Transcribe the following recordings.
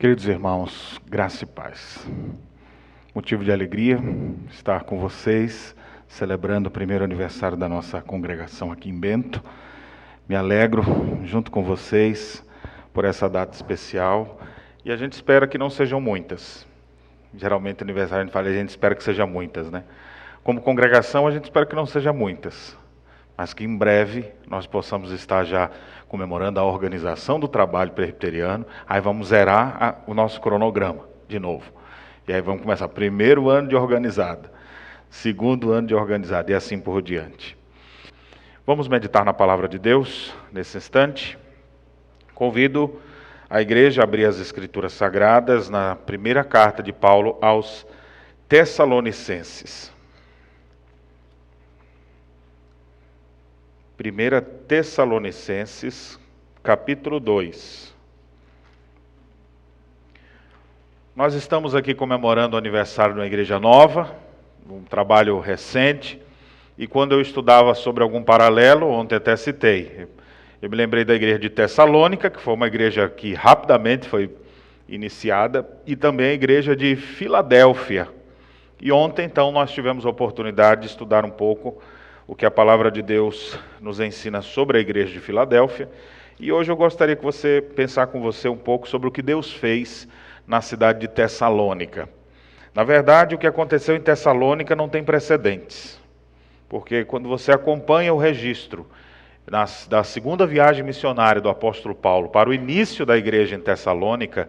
Queridos irmãos, graça e paz. Motivo de alegria estar com vocês, celebrando o primeiro aniversário da nossa congregação aqui em Bento. Me alegro junto com vocês por essa data especial e a gente espera que não sejam muitas. Geralmente aniversário a gente fala, a gente espera que sejam muitas, né? Como congregação a gente espera que não sejam muitas, mas que em breve nós possamos estar já comemorando a organização do trabalho presbiteriano. Aí vamos zerar o nosso cronograma de novo. E aí vamos começar primeiro ano de organizada, segundo ano de organizada e assim por diante. Vamos meditar na palavra de Deus nesse instante. Convido a igreja a abrir as Escrituras Sagradas na primeira carta de Paulo aos Tessalonicenses. 1 Tessalonicenses, capítulo 2. Nós estamos aqui comemorando o aniversário de uma igreja nova, um trabalho recente, e quando eu estudava sobre algum paralelo, ontem até citei, eu me lembrei da igreja de Tessalônica, que foi uma igreja que rapidamente foi iniciada, e também a igreja de Filadélfia. E ontem, então, nós tivemos a oportunidade de estudar um pouco o que a palavra de Deus nos ensina sobre a igreja de Filadélfia. E hoje eu gostaria que você pensar com você um pouco sobre o que Deus fez na cidade de Tessalônica. Na verdade, o que aconteceu em Tessalônica não tem precedentes. Porque quando você acompanha o registro da segunda viagem missionária do apóstolo Paulo para o início da igreja em Tessalônica,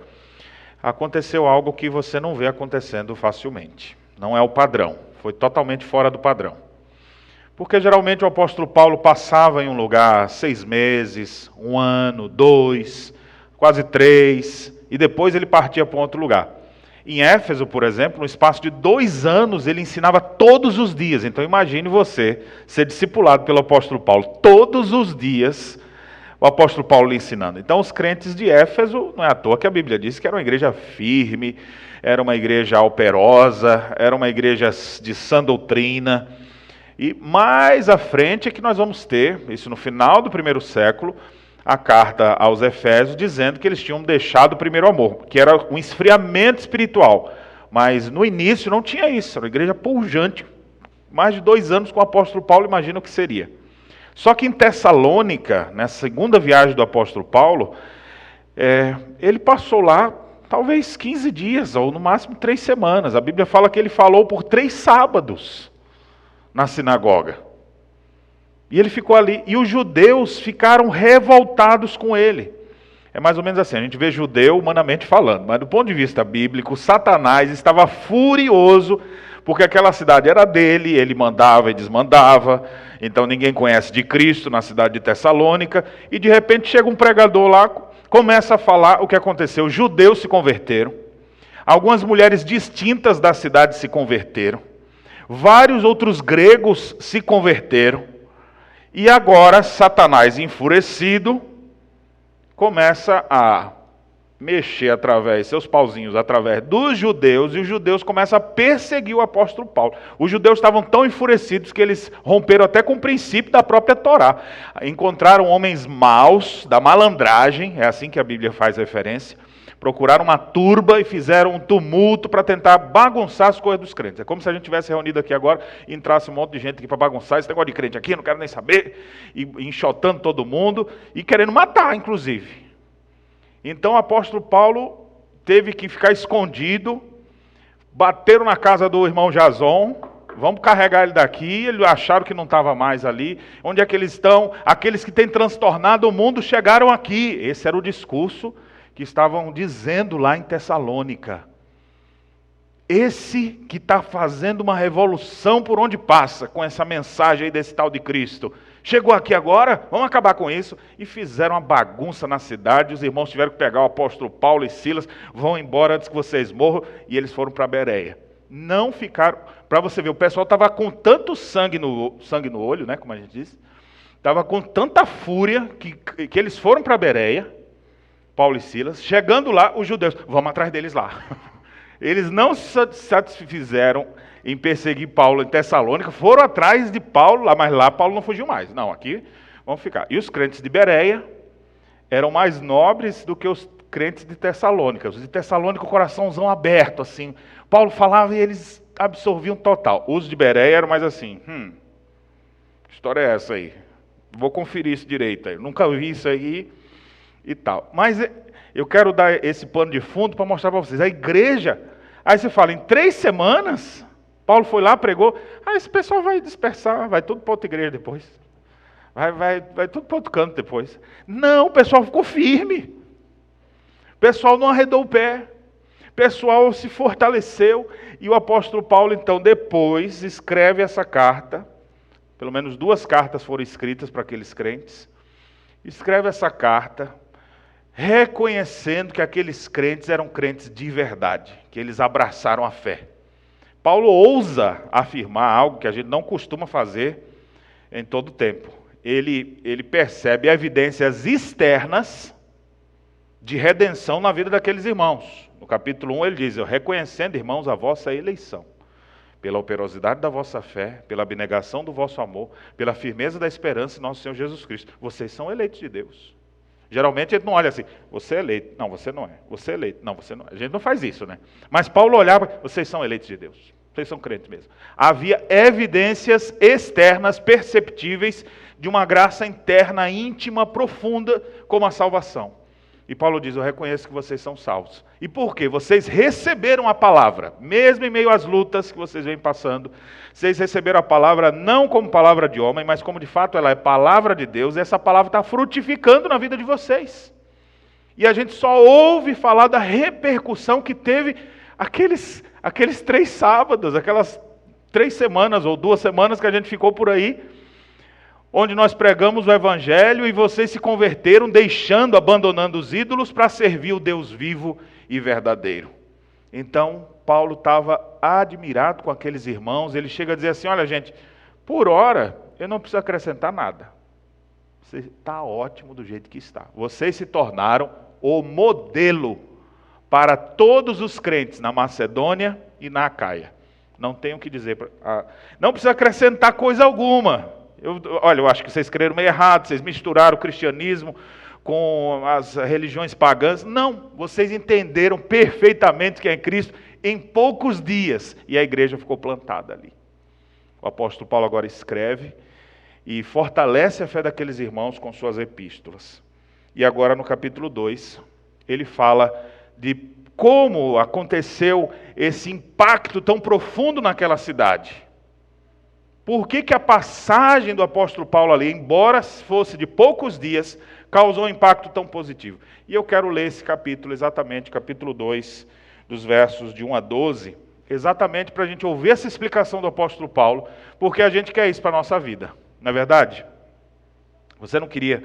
aconteceu algo que você não vê acontecendo facilmente. Não é o padrão, foi totalmente fora do padrão. Porque geralmente o apóstolo Paulo passava em um lugar 6 meses, 1 ano, 2, quase 3, e depois ele partia para outro lugar. Em Éfeso, por exemplo, no espaço de 2 anos, ele ensinava todos os dias. Então imagine você ser discipulado pelo apóstolo Paulo. Todos os dias o apóstolo Paulo lhe ensinando. Então os crentes de Éfeso, não é à toa que a Bíblia diz que era uma igreja firme, era uma igreja operosa, era uma igreja de sã doutrina. E mais à frente é que nós vamos ter, isso no final do primeiro século, a carta aos Efésios, dizendo que eles tinham deixado o primeiro amor, que era um esfriamento espiritual. Mas no início não tinha isso, era uma igreja pujante. Mais de 2 anos com o apóstolo Paulo, imagina o que seria. Só que em Tessalônica, na segunda viagem do apóstolo Paulo, ele passou lá talvez 15 dias, ou no máximo 3 semanas. A Bíblia fala que ele falou por 3 sábados na sinagoga. E ele ficou ali, e os judeus ficaram revoltados com ele. É mais ou menos assim, a gente vê judeu humanamente falando, mas do ponto de vista bíblico, Satanás estava furioso, porque aquela cidade era dele, ele mandava e desmandava, então ninguém conhece de Cristo na cidade de Tessalônica, e de repente chega um pregador lá, começa a falar o que aconteceu. Os judeus se converteram, algumas mulheres distintas da cidade se converteram, vários outros gregos se converteram, e agora Satanás, enfurecido, começa a mexer seus pauzinhos através dos judeus, e os judeus começam a perseguir o apóstolo Paulo. Os judeus estavam tão enfurecidos que eles romperam até com o princípio da própria Torá. Encontraram homens maus, da malandragem, é assim que a Bíblia faz referência, procuraram uma turba e fizeram um tumulto para tentar bagunçar as coisas dos crentes. É como se a gente tivesse reunido aqui agora e entrasse um monte de gente aqui para bagunçar esse negócio de crente aqui, não quero nem saber, e enxotando todo mundo, e querendo matar, inclusive. Então o apóstolo Paulo teve que ficar escondido, bateram na casa do irmão Jason, vamos carregar ele daqui, eles acharam que não estava mais ali. Onde é que eles estão? Aqueles que têm transtornado o mundo chegaram aqui. Esse era o discurso que estavam dizendo lá em Tessalônica. Esse que está fazendo uma revolução por onde passa, com essa mensagem aí desse tal de Cristo, chegou aqui agora, vamos acabar com isso. E fizeram uma bagunça na cidade, os irmãos tiveram que pegar o apóstolo Paulo e Silas, vão embora antes que vocês morram, e eles foram para Bereia. Não ficaram, para você ver, o pessoal estava com tanto sangue no olho, né, como a gente diz, estava com tanta fúria, que eles foram para Bereia, Paulo e Silas. Chegando lá, os judeus, vamos atrás deles lá. Eles não se satisfizeram em perseguir Paulo em Tessalônica, foram atrás de Paulo lá, mas lá Paulo não fugiu mais. Não, aqui vamos ficar. E os crentes de Bereia eram mais nobres do que os crentes de Tessalônica. Os de Tessalônica, o coraçãozão aberto, assim. Paulo falava e eles absorviam total. Os de Bereia eram mais assim, que história é essa aí? Vou conferir isso direito aí. Nunca vi isso aí e tal. Mas eu quero dar esse pano de fundo para mostrar para vocês. A igreja, aí você fala, em 3 semanas, Paulo foi lá, pregou, esse pessoal vai dispersar, vai tudo para outra igreja depois. Vai tudo para outro canto depois. Não, o pessoal ficou firme. O pessoal não arredou o pé. O pessoal se fortaleceu. E o apóstolo Paulo, então, depois escreve essa carta. Pelo menos 2 cartas foram escritas para aqueles crentes. Escreve essa carta, reconhecendo que aqueles crentes eram crentes de verdade, que eles abraçaram a fé. Paulo ousa afirmar algo que a gente não costuma fazer em todo o tempo. Ele percebe evidências externas de redenção na vida daqueles irmãos. No capítulo 1 ele diz, reconhecendo, irmãos, a vossa eleição, pela operosidade da vossa fé, pela abnegação do vosso amor, pela firmeza da esperança em nosso Senhor Jesus Cristo. Vocês são eleitos de Deus. Geralmente a gente não olha assim, você é eleito. Não, você não é. Você é eleito. Não, você não é. A gente não faz isso, né? Mas Paulo olhava, vocês são eleitos de Deus. Vocês são crentes mesmo. Havia evidências externas perceptíveis de uma graça interna, íntima, profunda, como a salvação. E Paulo diz, eu reconheço que vocês são salvos. E por quê? Vocês receberam a palavra, mesmo em meio às lutas que vocês vêm passando, vocês receberam a palavra não como palavra de homem, mas como de fato ela é palavra de Deus, e essa palavra está frutificando na vida de vocês. E a gente só ouve falar da repercussão que teve aqueles 3 sábados, aquelas 3 semanas ou 2 semanas que a gente ficou por aí, onde nós pregamos o Evangelho e vocês se converteram, abandonando os ídolos para servir o Deus vivo e verdadeiro. Então, Paulo estava admirado com aqueles irmãos, ele chega a dizer assim, olha gente, por hora eu não preciso acrescentar nada. Você está ótimo do jeito que está. Vocês se tornaram o modelo para todos os crentes na Macedônia e na Acaia. Não tenho o que dizer, não precisa acrescentar coisa alguma. Eu acho que vocês creram meio errado, vocês misturaram o cristianismo com as religiões pagãs. Não, vocês entenderam perfeitamente quem é Cristo em poucos dias. E a igreja ficou plantada ali. O apóstolo Paulo agora escreve e fortalece a fé daqueles irmãos com suas epístolas. E agora no capítulo 2, ele fala de como aconteceu esse impacto tão profundo naquela cidade. Por que a passagem do apóstolo Paulo ali, embora fosse de poucos dias, causou um impacto tão positivo? E eu quero ler esse capítulo, exatamente, capítulo 2, dos versos de 1 a 12, exatamente para a gente ouvir essa explicação do apóstolo Paulo, porque a gente quer isso para a nossa vida, não é verdade? Você não queria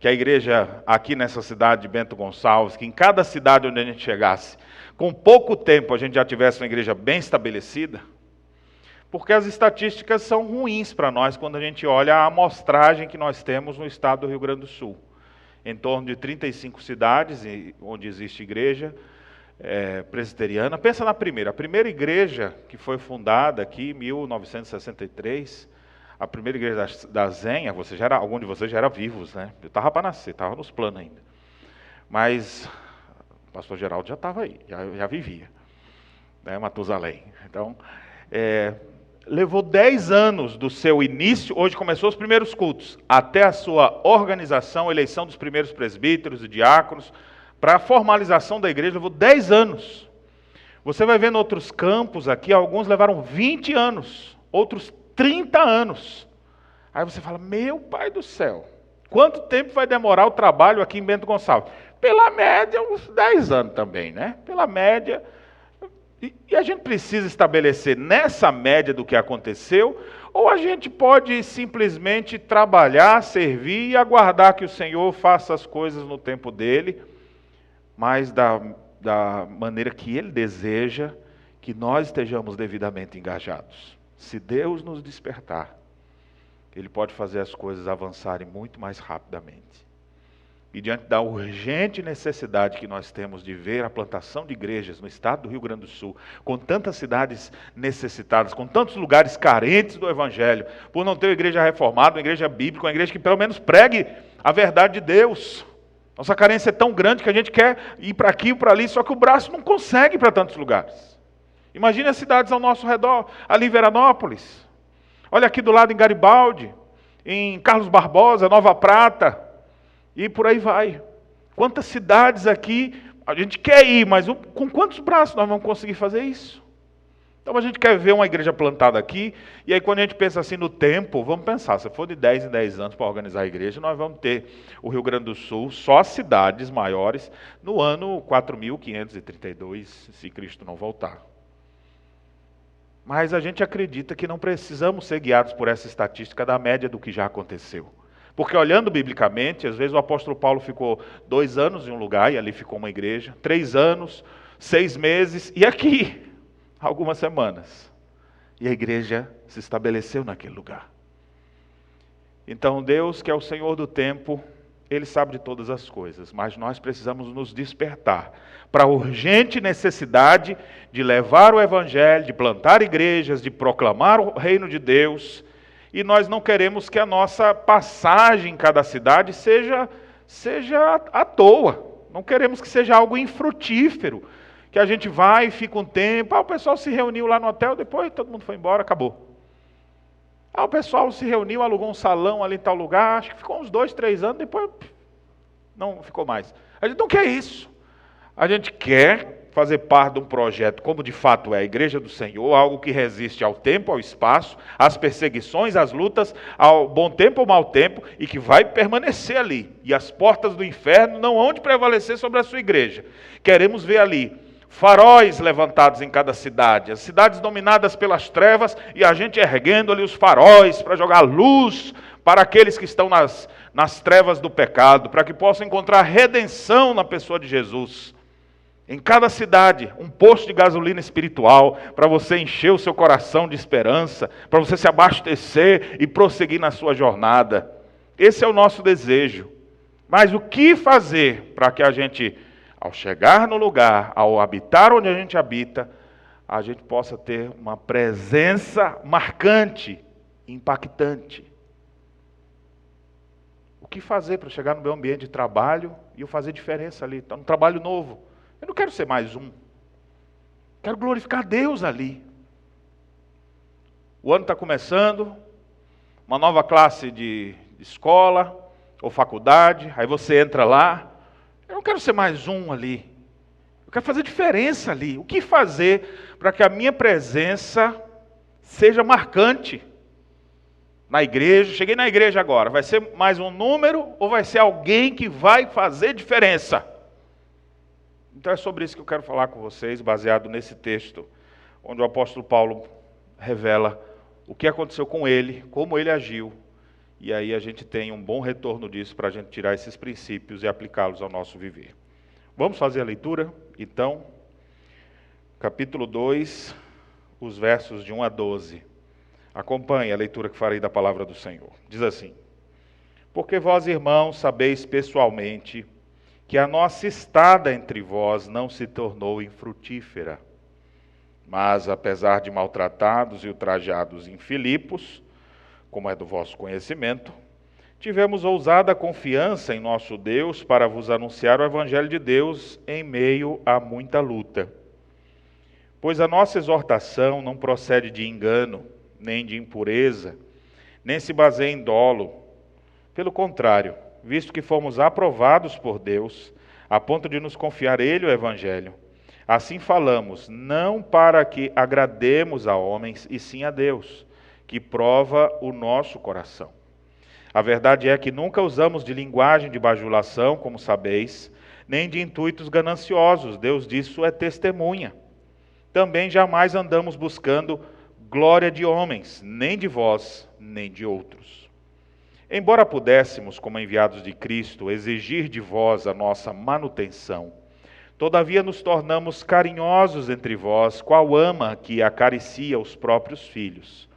que a igreja aqui nessa cidade de Bento Gonçalves, que em cada cidade onde a gente chegasse, com pouco tempo a gente já tivesse uma igreja bem estabelecida? Porque as estatísticas são ruins para nós quando a gente olha a amostragem que nós temos no estado do Rio Grande do Sul. Em torno de 35 cidades onde existe igreja presbiteriana. Pensa na primeira. A primeira igreja que foi fundada aqui em 1963, a primeira igreja da Zenha, algum de vocês já era vivos, né? Eu estava para nascer, estava nos planos ainda. Mas o pastor Geraldo já estava aí, já vivia. Né? Matusalém. Então, levou 10 anos do seu início, hoje começou os primeiros cultos, até a sua organização, eleição dos primeiros presbíteros e diáconos, para a formalização da igreja, levou 10 anos. Você vai ver em outros campos aqui, alguns levaram 20 anos, outros 30 anos. Aí você fala, meu pai do céu, quanto tempo vai demorar o trabalho aqui em Bento Gonçalves? Pela média, uns 10 anos também, né? Pela média. E a gente precisa estabelecer nessa média do que aconteceu, ou a gente pode simplesmente trabalhar, servir e aguardar que o Senhor faça as coisas no tempo dele, mas da maneira que Ele deseja que nós estejamos devidamente engajados. Se Deus nos despertar, Ele pode fazer as coisas avançarem muito mais rapidamente. E diante da urgente necessidade que nós temos de ver a plantação de igrejas no estado do Rio Grande do Sul, com tantas cidades necessitadas, com tantos lugares carentes do Evangelho, por não ter uma igreja reformada, uma igreja bíblica, uma igreja que pelo menos pregue a verdade de Deus, Nossa carência é tão grande que a gente quer ir para aqui e para ali, só que o braço não consegue ir para tantos lugares. Imagine as cidades ao nosso redor, ali em Veranópolis. Olha aqui do lado em Garibaldi, em Carlos Barbosa, Nova Prata, e por aí vai. Quantas cidades aqui a gente quer ir, mas com quantos braços nós vamos conseguir fazer isso? Então a gente quer ver uma igreja plantada aqui, e aí quando a gente pensa assim no tempo, vamos pensar, se for de 10 em 10 anos para organizar a igreja, nós vamos ter o Rio Grande do Sul, só cidades maiores, no ano 4.532, se Cristo não voltar. Mas a gente acredita que não precisamos ser guiados por essa estatística da média do que já aconteceu. Porque olhando biblicamente, às vezes o apóstolo Paulo ficou 2 anos em um lugar, e ali ficou uma igreja, 3 anos, 6 meses, e aqui algumas semanas. E a igreja se estabeleceu naquele lugar. Então Deus, que é o Senhor do tempo, Ele sabe de todas as coisas, mas nós precisamos nos despertar para a urgente necessidade de levar o Evangelho, de plantar igrejas, de proclamar o reino de Deus, e nós não queremos que a nossa passagem em cada cidade seja à toa. Não queremos que seja algo infrutífero, que a gente vai e fica um tempo, o pessoal se reuniu lá no hotel, depois todo mundo foi embora, acabou. O pessoal se reuniu, alugou um salão ali em tal lugar, acho que ficou uns 2, 3 anos, depois não ficou mais. A gente não quer isso. A gente quer fazer parte de um projeto, como de fato é a Igreja do Senhor, algo que resiste ao tempo, ao espaço, às perseguições, às lutas, ao bom tempo ou mau tempo, e que vai permanecer ali. E as portas do inferno não hão de prevalecer sobre a sua igreja. Queremos ver ali faróis levantados em cada cidade, as cidades dominadas pelas trevas, e a gente erguendo ali os faróis para jogar luz para aqueles que estão nas trevas do pecado, para que possam encontrar redenção na pessoa de Jesus. Em cada cidade, um posto de gasolina espiritual, para você encher o seu coração de esperança, para você se abastecer e prosseguir na sua jornada. Esse é o nosso desejo. Mas o que fazer para que a gente, ao chegar no lugar, ao habitar onde a gente habita, a gente possa ter uma presença marcante, impactante? O que fazer para chegar no meu ambiente de trabalho e eu fazer diferença ali? Está um trabalho novo. Eu não quero ser mais um. Quero glorificar Deus ali. O ano está começando, uma nova classe de escola ou faculdade, aí você entra lá. Eu não quero ser mais um ali. Eu quero fazer diferença ali. O que fazer para que a minha presença seja marcante na igreja? Cheguei na igreja agora. Vai ser mais um número ou vai ser alguém que vai fazer diferença? Então é sobre isso que eu quero falar com vocês, baseado nesse texto, onde o apóstolo Paulo revela o que aconteceu com ele, como ele agiu, e aí a gente tem um bom retorno disso para a gente tirar esses princípios e aplicá-los ao nosso viver. Vamos fazer a leitura, então, capítulo 2, os versos de 1 a 12. Acompanhe a leitura que farei da palavra do Senhor. Diz assim: Porque vós, irmãos, sabeis pessoalmente que a nossa estada entre vós não se tornou infrutífera. Mas, apesar de maltratados e ultrajados em Filipos, como é do vosso conhecimento, tivemos ousada confiança em nosso Deus para vos anunciar o Evangelho de Deus em meio a muita luta. Pois a nossa exortação não procede de engano, nem de impureza, nem se baseia em dolo. Pelo contrário, visto que fomos aprovados por Deus, a ponto de nos confiar Ele o Evangelho. Assim falamos, não para que agrademos a homens, e sim a Deus, que prova o nosso coração. A verdade é que nunca usamos de linguagem de bajulação, como sabeis, nem de intuitos gananciosos, Deus disso é testemunha. Também jamais andamos buscando glória de homens, nem de vós, nem de outros. Embora pudéssemos, como enviados de Cristo, exigir de vós a nossa manutenção, todavia nos tornamos carinhosos entre vós, qual ama que acaricia os próprios filhos.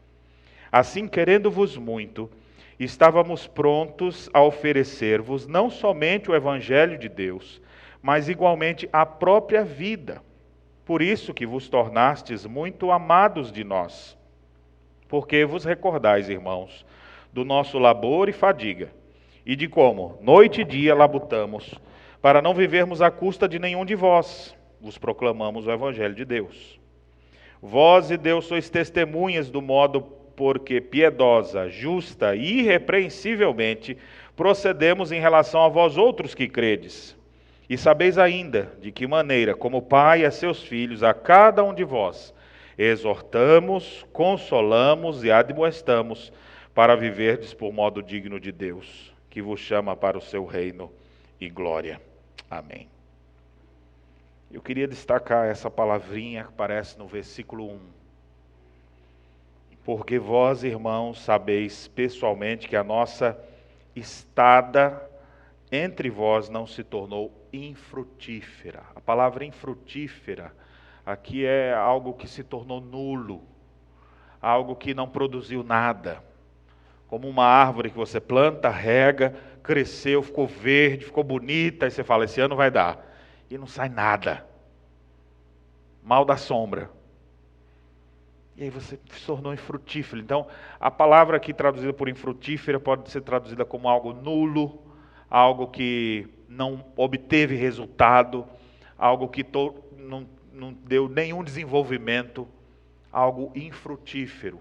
Assim, querendo-vos muito, estávamos prontos a oferecer-vos não somente o Evangelho de Deus, mas igualmente a própria vida. Por isso que vos tornastes muito amados de nós, porque vos recordais, irmãos, do nosso labor e fadiga, e de como, noite e dia, labutamos, para não vivermos à custa de nenhum de vós, vos proclamamos o Evangelho de Deus. Vós e Deus sois testemunhas do modo porque piedosa, justa e irrepreensivelmente procedemos em relação a vós outros que credes. E sabeis ainda de que maneira, como Pai a seus filhos, a cada um de vós, exortamos, consolamos e admoestamos para viverdes por modo digno de Deus, que vos chama para o seu reino e glória. Amém. Eu queria destacar essa palavrinha que aparece no versículo 1. Porque vós, irmãos, sabeis pessoalmente que a nossa estada entre vós não se tornou infrutífera. A palavra infrutífera aqui é algo que se tornou nulo, algo que não produziu nada. Como uma árvore que você planta, rega, cresceu, ficou verde, ficou bonita, e você fala, esse ano vai dar. E não sai nada. Mal da sombra. E aí você se tornou infrutífero. Então, a palavra aqui traduzida por infrutífera pode ser traduzida como algo nulo, algo que não obteve resultado, algo que não deu nenhum desenvolvimento, algo infrutífero.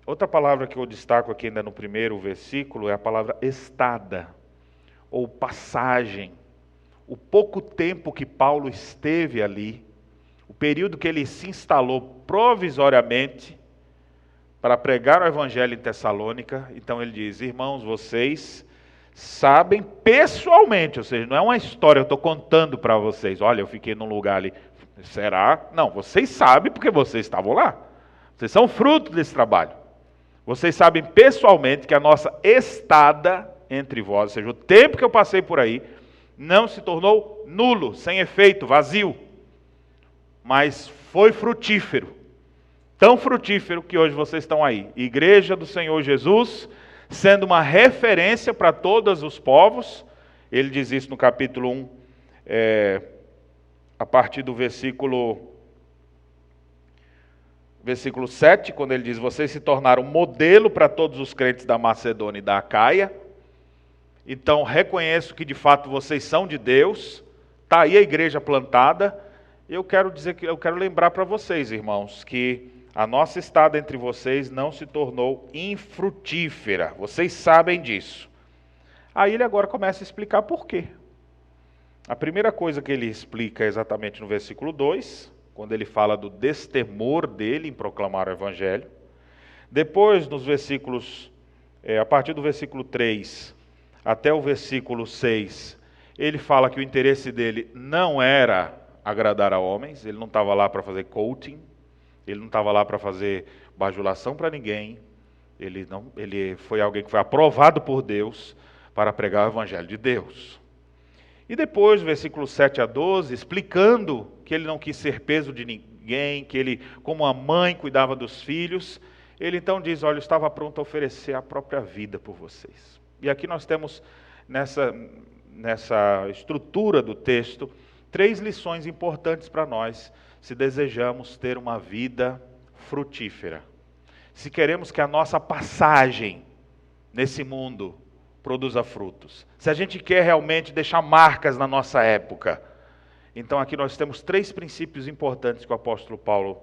Outra palavra que eu destaco aqui ainda no primeiro versículo é a palavra estada, ou passagem. O pouco tempo que Paulo esteve ali, o período que ele se instalou provisoriamente para pregar o Evangelho em Tessalônica, então ele diz, irmãos, vocês sabem pessoalmente, ou seja, não é uma história, eu estou contando para vocês, olha, eu fiquei num lugar ali, será? Não, vocês sabem porque vocês estavam lá, vocês são fruto desse trabalho. Vocês sabem pessoalmente que a nossa estada entre vós, ou seja, o tempo que eu passei por aí, não se tornou nulo, sem efeito, vazio, mas foi frutífero. Tão frutífero que hoje vocês estão aí. Igreja do Senhor Jesus, sendo uma referência para todos os povos. Ele diz isso no capítulo 1, a partir do versículo 7, quando ele diz, vocês se tornaram modelo para todos os crentes da Macedônia e da Acaia. Então, reconheço que de fato vocês são de Deus. Está aí a igreja plantada. Eu quero lembrar para vocês, irmãos, que a nossa estada entre vocês não se tornou infrutífera. Vocês sabem disso. Aí ele agora começa a explicar por quê. A primeira coisa que ele explica é exatamente no versículo 2, quando ele fala do destemor dele em proclamar o Evangelho. Depois, nos versículos, a partir do versículo 3 até o versículo 6, ele fala que o interesse dele não era agradar a homens, ele não estava lá para fazer coaching, ele não estava lá para fazer bajulação para ninguém, ele foi alguém que foi aprovado por Deus para pregar o Evangelho de Deus. E depois, versículo 7 a 12, explicando que ele não quis ser peso de ninguém, que ele, como a mãe, cuidava dos filhos, ele então diz, olha, eu estava pronto a oferecer a própria vida por vocês. E aqui nós temos, nessa estrutura do texto, 3 lições importantes para nós, se desejamos ter uma vida frutífera. Se queremos que a nossa passagem nesse mundo produza frutos. Se a gente quer realmente deixar marcas na nossa época. Então aqui nós temos 3 princípios importantes que o apóstolo Paulo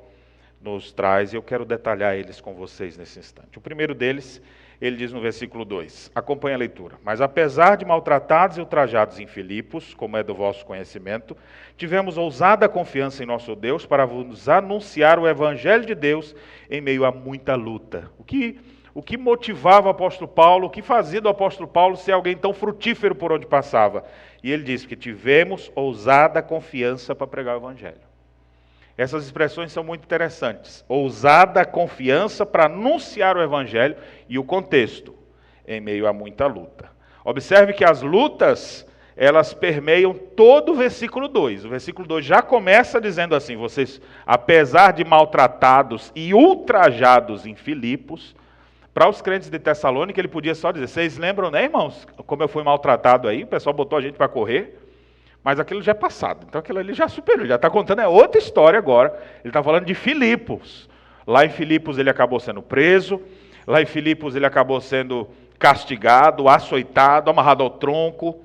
nos traz, e eu quero detalhar eles com vocês nesse instante. O primeiro deles, ele diz no versículo 2, acompanha a leitura. Mas apesar de maltratados e ultrajados em Filipos, como é do vosso conhecimento, tivemos ousada confiança em nosso Deus para vos anunciar o Evangelho de Deus em meio a muita luta. O que motivava o apóstolo Paulo, o que fazia do apóstolo Paulo ser alguém tão frutífero por onde passava? E ele diz que tivemos ousada confiança para pregar o Evangelho. Essas expressões são muito interessantes. Ousada confiança para anunciar o Evangelho e o contexto, em meio a muita luta. Observe que as lutas, elas permeiam todo o versículo 2. O versículo 2 já começa dizendo assim, vocês, apesar de maltratados e ultrajados em Filipos, para os crentes de Tessalônica, ele podia só dizer, vocês lembram, né, irmãos, como eu fui maltratado aí? O pessoal botou a gente para correr. Mas aquilo já é passado, então aquilo ali já superou, já está contando, é outra história agora. Ele está falando de Filipos. Lá em Filipos ele acabou sendo preso, lá em Filipos ele acabou sendo castigado, açoitado, amarrado ao tronco.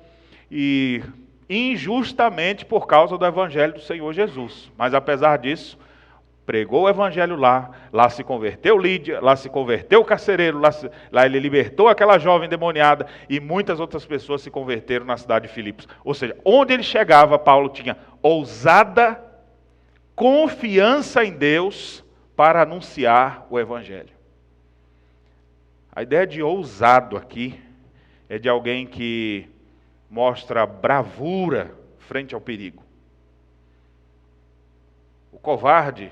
e injustamente por causa do evangelho do Senhor Jesus. Mas apesar disso, pregou o evangelho lá se converteu Lídia, lá se converteu o carcereiro, lá ele libertou aquela jovem endemoniada e muitas outras pessoas se converteram na cidade de Filipos. Ou seja, onde ele chegava, Paulo tinha ousada confiança em Deus para anunciar o evangelho. A ideia de ousado aqui é de alguém que mostra bravura frente ao perigo. O covarde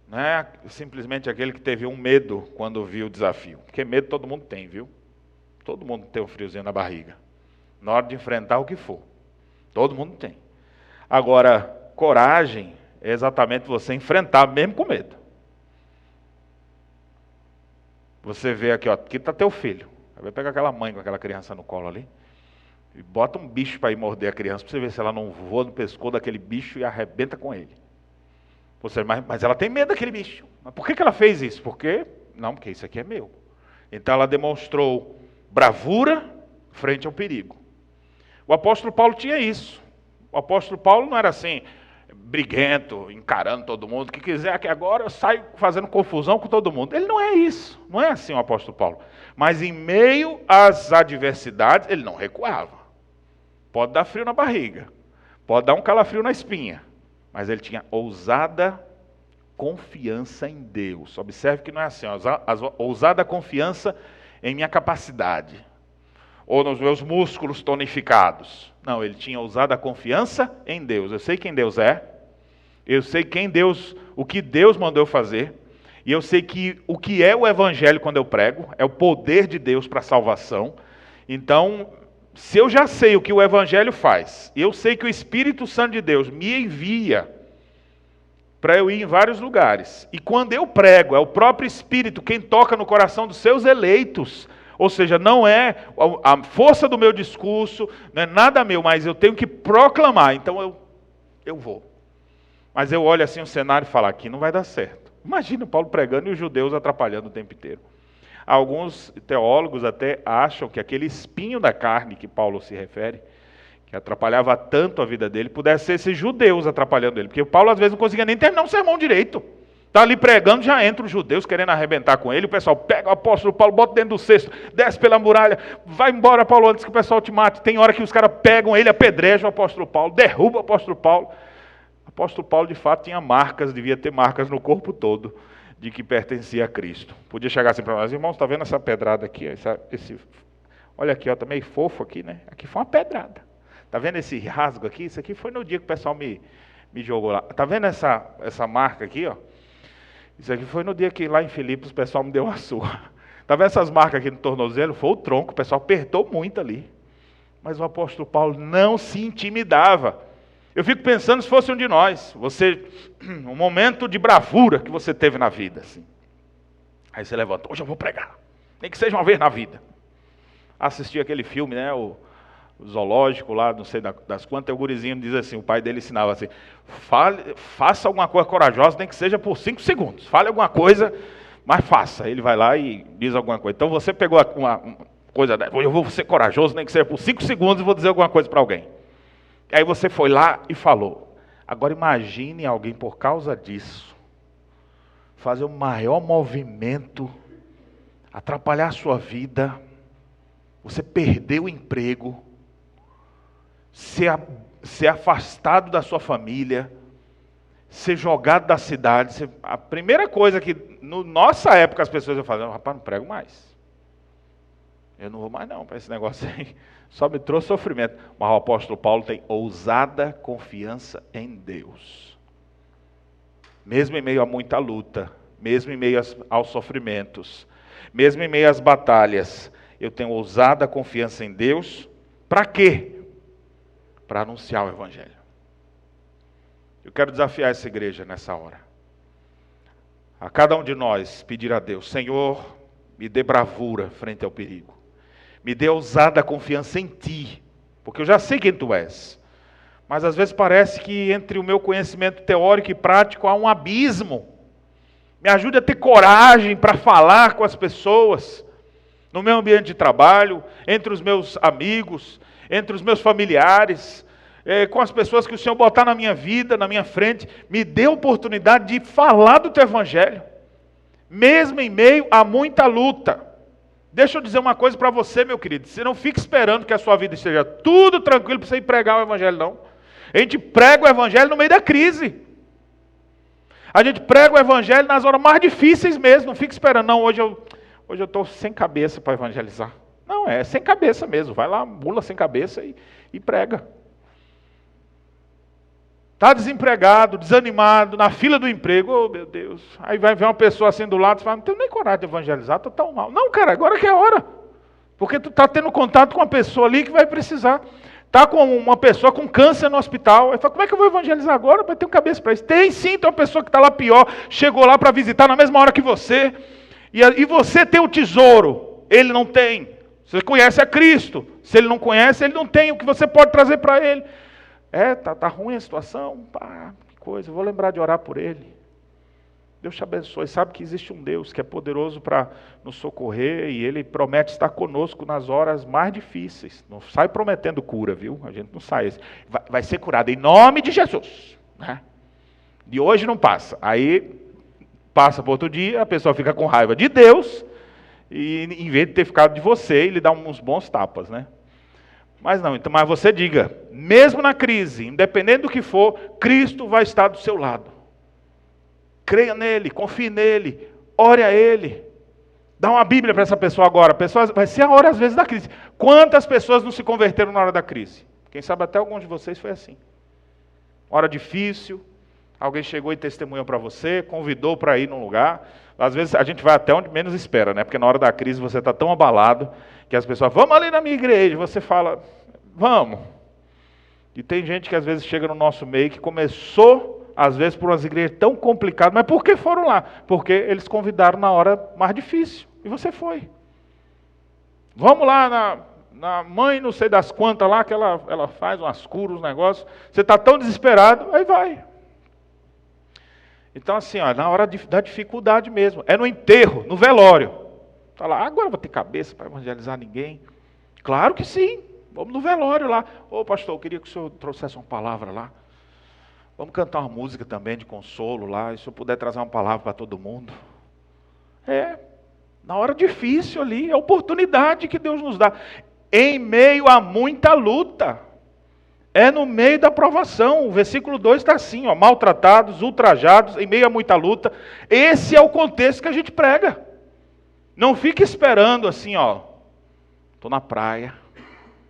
não é simplesmente aquele que teve um medo quando viu o desafio. Porque medo todo mundo tem, viu? Todo mundo tem um friozinho na barriga. Na hora de enfrentar o que for. Todo mundo tem. Agora, coragem é exatamente você enfrentar mesmo com medo. Você vê aqui, ó, aqui está teu filho. Vai pegar aquela mãe com aquela criança no colo ali. E bota um bicho para ir morder a criança, para você ver se ela não voa no pescoço daquele bicho e arrebenta com ele. Você, mas ela tem medo daquele bicho. Mas por que ela fez isso? Porque isso aqui é meu. Então ela demonstrou bravura frente ao perigo. O apóstolo Paulo tinha isso. O apóstolo Paulo não era assim, briguento, encarando todo mundo, que quiser que agora eu saio fazendo confusão com todo mundo. Ele não é isso. Não é assim o apóstolo Paulo. Mas em meio às adversidades, ele não recuava. Pode dar frio na barriga, pode dar um calafrio na espinha, mas ele tinha ousada confiança em Deus. Observe que não é assim, ousada confiança em minha capacidade, ou nos meus músculos tonificados. Não, ele tinha ousada confiança em Deus. Eu sei quem Deus é, eu sei o que Deus mandou eu fazer, e eu sei que o que é o evangelho quando eu prego, é o poder de Deus para a salvação. Então, se eu já sei o que o evangelho faz, eu sei que o Espírito Santo de Deus me envia para eu ir em vários lugares. E quando eu prego, é o próprio Espírito quem toca no coração dos seus eleitos. Ou seja, não é a força do meu discurso, não é nada meu, mas eu tenho que proclamar. Então eu vou. Mas eu olho assim o cenário e falo, aqui não vai dar certo. Imagina Paulo pregando e os judeus atrapalhando o tempo inteiro. Alguns teólogos até acham que aquele espinho da carne que Paulo se refere, que atrapalhava tanto a vida dele, pudesse ser esses judeus atrapalhando ele. Porque Paulo às vezes não conseguia nem terminar um sermão direito. Está ali pregando, já entra os judeus querendo arrebentar com ele. O pessoal pega o apóstolo Paulo, bota dentro do cesto, desce pela muralha, vai embora Paulo antes que o pessoal te mate. Tem hora que os caras pegam ele, apedrejam o apóstolo Paulo, derrubam o apóstolo Paulo. O apóstolo Paulo de fato tinha marcas, devia ter marcas no corpo todo, de que pertencia a Cristo. Podia chegar assim para nós, irmãos, está vendo essa pedrada aqui? Olha aqui, está meio fofo aqui, né? Aqui foi uma pedrada. Está vendo esse rasgo aqui? Isso aqui foi no dia que o pessoal me jogou lá. Está vendo essa marca aqui, ó? Isso aqui foi no dia que lá em Filipos o pessoal me deu a surra. Está vendo essas marcas aqui no tornozelo? Foi o tronco, o pessoal apertou muito ali. Mas o apóstolo Paulo não se intimidava. Eu fico pensando se fosse um de nós, um momento de bravura que você teve na vida. Assim. Aí você levanta, hoje eu vou pregar, nem que seja uma vez na vida. Assisti aquele filme, né, o zoológico lá, não sei das quantas, o gurizinho diz assim, o pai dele ensinava assim, faça alguma coisa corajosa, nem que seja por 5 segundos. Fale alguma coisa, mas faça. Ele vai lá e diz alguma coisa. Então você pegou uma coisa, eu vou ser corajoso, nem que seja por 5 segundos e vou dizer alguma coisa para alguém. Aí você foi lá e falou. Agora imagine alguém por causa disso fazer o maior movimento, atrapalhar a sua vida, você perder o emprego, ser afastado da sua família, ser jogado da cidade. A primeira coisa que, na nossa época, as pessoas iam fazer, rapaz, não prego mais. Eu não vou mais não para esse negócio aí. Só me trouxe sofrimento. Mas o apóstolo Paulo tem ousada confiança em Deus. Mesmo em meio a muita luta, mesmo em meio aos sofrimentos, mesmo em meio às batalhas, eu tenho ousada confiança em Deus. Para quê? Para anunciar o evangelho. Eu quero desafiar essa igreja nessa hora. A cada um de nós pedir a Deus, Senhor, me dê bravura frente ao perigo. Me dê ousada confiança em Ti, porque eu já sei quem Tu és. Mas às vezes parece que entre o meu conhecimento teórico e prático há um abismo. Me ajude a ter coragem para falar com as pessoas, no meu ambiente de trabalho, entre os meus amigos, entre os meus familiares, com as pessoas que o Senhor botar na minha vida, na minha frente. Me dê a oportunidade de falar do teu evangelho, mesmo em meio a muita luta. Deixa eu dizer uma coisa para você, meu querido. Você não fica esperando que a sua vida esteja tudo tranquilo para você ir pregar o evangelho, não. A gente prega o evangelho no meio da crise. A gente prega o evangelho nas horas mais difíceis mesmo. Não fica esperando, não, hoje eu estou sem cabeça para evangelizar. Não, é sem cabeça mesmo. Vai lá, mula sem cabeça e prega. Está desempregado, desanimado, na fila do emprego, oh meu Deus. Aí vai ver uma pessoa assim do lado e fala, não tenho nem coragem de evangelizar, estou tão mal. Não, cara, agora que é a hora. Porque tu está tendo contato com uma pessoa ali que vai precisar. Está com uma pessoa com câncer no hospital. Aí fala, como é que eu vou evangelizar agora? Vai ter um cabeça para isso. Tem sim, tem uma pessoa que está lá pior, chegou lá para visitar na mesma hora que você. E você tem o tesouro, ele não tem. Você conhece a Cristo. Se ele não conhece, ele não tem o que você pode trazer para ele. Tá ruim a situação, pá, que coisa, eu vou lembrar de orar por ele. Deus te abençoe, sabe que existe um Deus que é poderoso para nos socorrer e ele promete estar conosco nas horas mais difíceis. Não sai prometendo cura, viu? A gente não sai. Vai ser curado em nome de Jesus. Né? De hoje não passa. Aí passa para outro dia, a pessoa fica com raiva de Deus e em vez de ter ficado de você, ele dá uns bons tapas, né? Mas não, então, mas você diga, mesmo na crise, independente do que for, Cristo vai estar do seu lado. Creia nele, confie nele, ore a ele. Dá uma Bíblia para essa pessoa agora. Vai ser a hora, às vezes, da crise. Quantas pessoas não se converteram na hora da crise? Quem sabe até alguns de vocês foi assim. Hora difícil, alguém chegou e testemunhou para você, convidou para ir num lugar. Às vezes a gente vai até onde menos espera, né? Porque na hora da crise você está tão abalado que as pessoas, vamos ali na minha igreja. Você fala, vamos. E tem gente que às vezes chega no nosso meio que começou, às vezes, por umas igrejas tão complicadas. Mas por que foram lá? Porque eles convidaram na hora mais difícil. E você foi. Vamos lá na mãe, não sei das quantas lá, que ela faz umas curas, uns negócios. Você está tão desesperado, aí vai. Então assim, ó, na hora da dificuldade mesmo. É no enterro, no velório. Fala, agora eu vou ter cabeça para evangelizar ninguém. Claro que sim. Vamos no velório lá. Ô pastor, eu queria que o senhor trouxesse uma palavra lá. Vamos cantar uma música também de consolo lá. E se eu puder trazer uma palavra para todo mundo. Na hora difícil ali, é a oportunidade que Deus nos dá. Em meio a muita luta. É no meio da provação. O versículo 2 está assim, ó, maltratados, ultrajados, em meio a muita luta. Esse é o contexto que a gente prega. Não fique esperando assim, ó. Estou na praia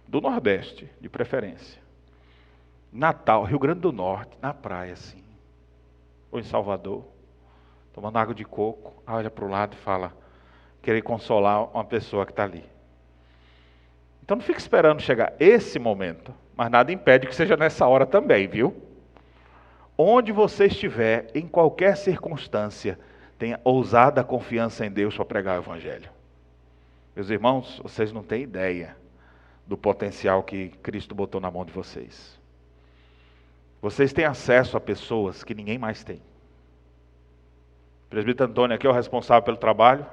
do Nordeste, de preferência. Natal, Rio Grande do Norte, na praia assim. Ou em Salvador, tomando água de coco, olha para o lado e fala, querer consolar uma pessoa que está ali. Então não fique esperando chegar esse momento, mas nada impede que seja nessa hora também, viu? Onde você estiver, em qualquer circunstância, tenha ousada confiança em Deus para pregar o Evangelho. Meus irmãos, vocês não têm ideia do potencial que Cristo botou na mão de vocês. Vocês têm acesso a pessoas que ninguém mais tem. O presbítero Antônio aqui é o responsável pelo trabalho.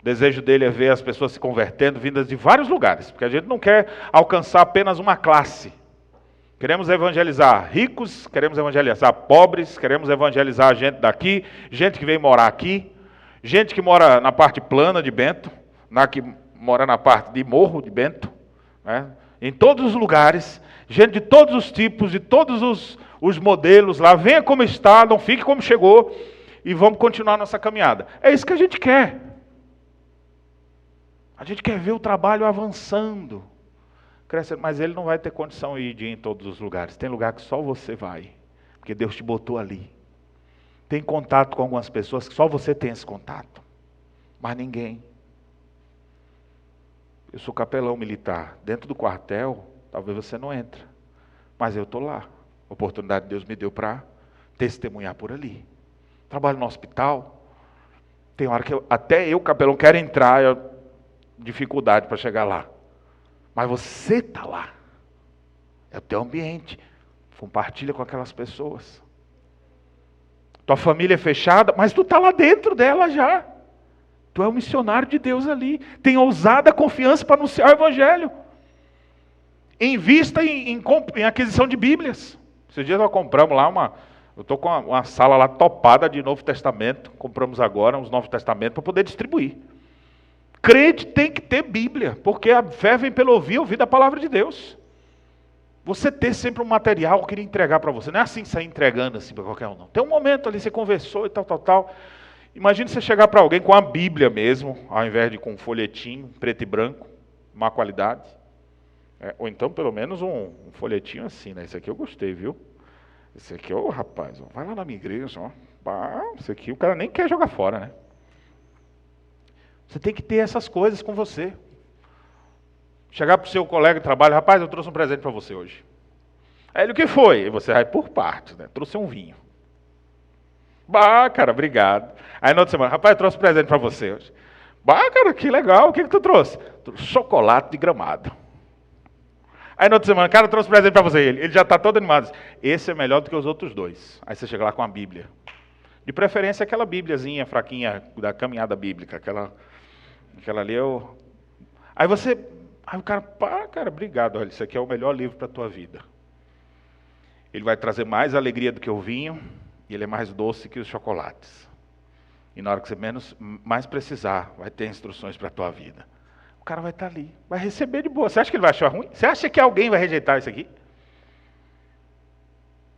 O desejo dele é ver as pessoas se convertendo, vindas de vários lugares, porque a gente não quer alcançar apenas uma classe. Queremos evangelizar ricos, queremos evangelizar pobres, queremos evangelizar gente daqui, gente que vem morar aqui, gente que mora na parte plana de Bento, que mora na parte de morro de Bento, né? Em todos os lugares, gente de todos os tipos, de todos os modelos lá, venha como está, não fique como chegou, e vamos continuar nossa caminhada. É isso que a gente quer. A gente quer ver o trabalho avançando, crescendo, mas ele não vai ter condição de ir em todos os lugares. Tem lugar que só você vai, porque Deus te botou ali. Tem contato com algumas pessoas que só você tem esse contato, mas ninguém. Eu sou capelão militar. Dentro do quartel, talvez você não entre, mas eu estou lá. A oportunidade que Deus me deu para testemunhar por ali. Trabalho no hospital. Tem hora que até eu, capelão, quero entrar, dificuldade para chegar lá. Mas você está lá. É o teu ambiente. Compartilha com aquelas pessoas. Tua família é fechada, mas tu está lá dentro dela já. Tu é um missionário de Deus ali. Tem ousada confiança para anunciar o Evangelho. Invista em aquisição de Bíblias. Esses dias nós compramos lá eu estou com uma sala lá topada de Novo Testamento, compramos agora uns Novos Testamentos para poder distribuir. Crente tem que ter Bíblia, porque a fé vem pelo ouvir da palavra de Deus. Você ter sempre um material que eu queria entregar para você, não é assim sair entregando assim para qualquer um, não. Tem um momento ali, você conversou e tal. Imagine você chegar para alguém com a Bíblia mesmo, ao invés de com um folhetinho, preto e branco, má qualidade. Ou então, pelo menos, um folhetinho assim, né? Esse aqui eu gostei, viu? Esse aqui, rapaz, vai lá na minha igreja, ó. Esse aqui o cara nem quer jogar fora, né? Você tem que ter essas coisas com você. Chegar para o seu colega de trabalho, rapaz, eu trouxe um presente para você hoje. Aí ele, o que foi? E você vai por partes, né? Trouxe um vinho. Cara, obrigado. Aí na outra semana, rapaz, eu trouxe um presente para você hoje. Cara, que legal, o que tu trouxe? Chocolate de Gramado. Aí na outra semana, cara, eu trouxe um presente para você. Ele já está todo animado. Esse é melhor do que os outros dois. Aí você chega lá com a Bíblia. De preferência aquela bíbliazinha fraquinha da caminhada bíblica. Aquela ali eu... Aí o cara, cara, obrigado, olha, isso aqui é o melhor livro para a tua vida. Ele vai trazer mais alegria do que o vinho, e ele é mais doce que os chocolates. E na hora que você mais precisar, vai ter instruções para a tua vida. O cara vai estar ali, vai receber de boa. Você acha que ele vai achar ruim? Você acha que alguém vai rejeitar isso aqui?